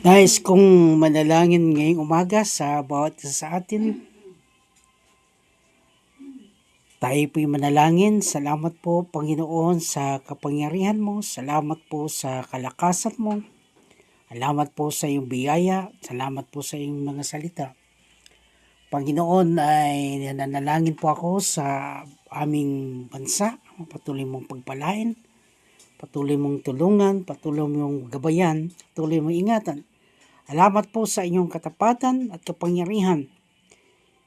Guys, kung manalangin ngayong umaga sa bawat isa sa atin, tayo po'y manalangin. Salamat po, Panginoon, sa kapangyarihan mo. Salamat po sa kalakasan mo. Salamat po sa iyong biyaya. Salamat po sa iyong mga salita. Panginoon, ay nanalangin po ako sa aming bansa. Patuloy mong pagpalain. Patuloy mong tulungan. Patuloy mong gabayan. Patuloy mong ingatan. Salamat po sa inyong katapatan at kapangyarihan.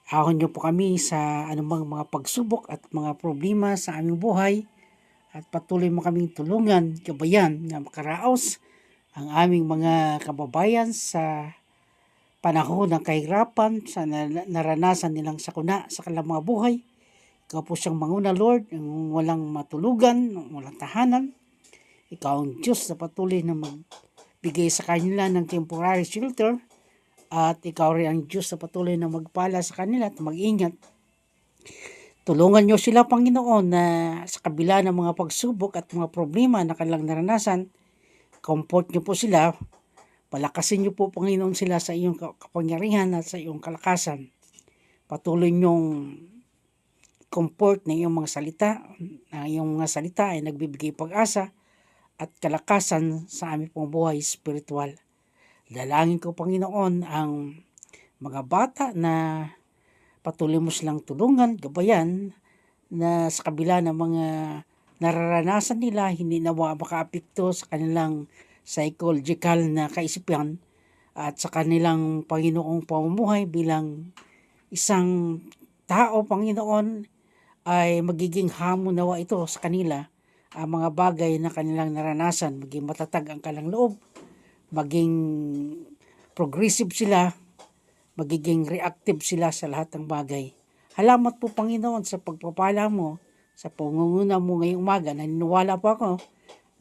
Ahon niyo po kami sa anumang mga pagsubok at mga problema sa aming buhay at patuloy mo kaming tulungan, gabayan na makaraos ang aming mga kababayan sa panahon ng kahirapan, sa naranasan nilang sakuna sa kanilang mga buhay. Ikaw po siyang manguna, Lord, yung walang matulugan, walang tahanan. Ikaw ang Diyos na patuloy na magbigay sa kanila ng temporary shelter at ikaw rin ang Diyos na patuloy na magpala sa kanila at mag-ingat. Tulungan niyo sila, Panginoon, na sa kabila ng mga pagsubok at mga problema na kanilang naranasan, comfort niyo po sila, palakasin niyo po, Panginoon, sila sa iyong kapangyarihan at sa iyong kalakasan. Patuloy niyong comfort na iyong mga salita, na iyong mga salita ay nagbibigay pag-asa at kalakasan sa aming pong buhay spiritual. Dalangin ko, Panginoon, ang mga bata na patuloy mo silang tulungan, gabayan, na sa kabila ng mga nararanasan nila, hindi nawa makaapekto sa kanilang psychological na kaisipan at sa kanilang Panginoong pamumuhay bilang isang tao, Panginoon, ay magiging hamon nawa ito sa kanila ang mga bagay na kanilang naranasan, maging matatag ang kanilang loob, maging progressive sila, magiging reactive sila sa lahat ng bagay. Salamat po, Panginoon, sa pagpapala mo, sa pangunguna mo ngayong umaga. Naniniwala po ako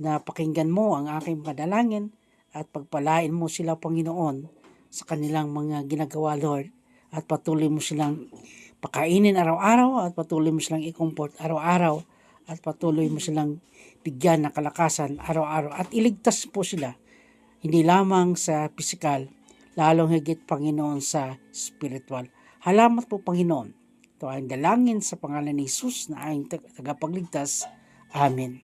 na pakinggan mo ang aking panalangin at pagpalain mo sila, Panginoon, sa kanilang mga ginagawa, Lord. At patuloy mo silang pakainin araw-araw at patuloy mo silang i-comfort araw-araw at patuloy mo silang bigyan ng kalakasan araw-araw at iligtas po sila hindi lamang sa pisikal, lalong higit, Panginoon, sa spiritual. Salamat po, Panginoon. Ito ay dalangin sa pangalan ni Jesus na aking tagapagligtas. Amen.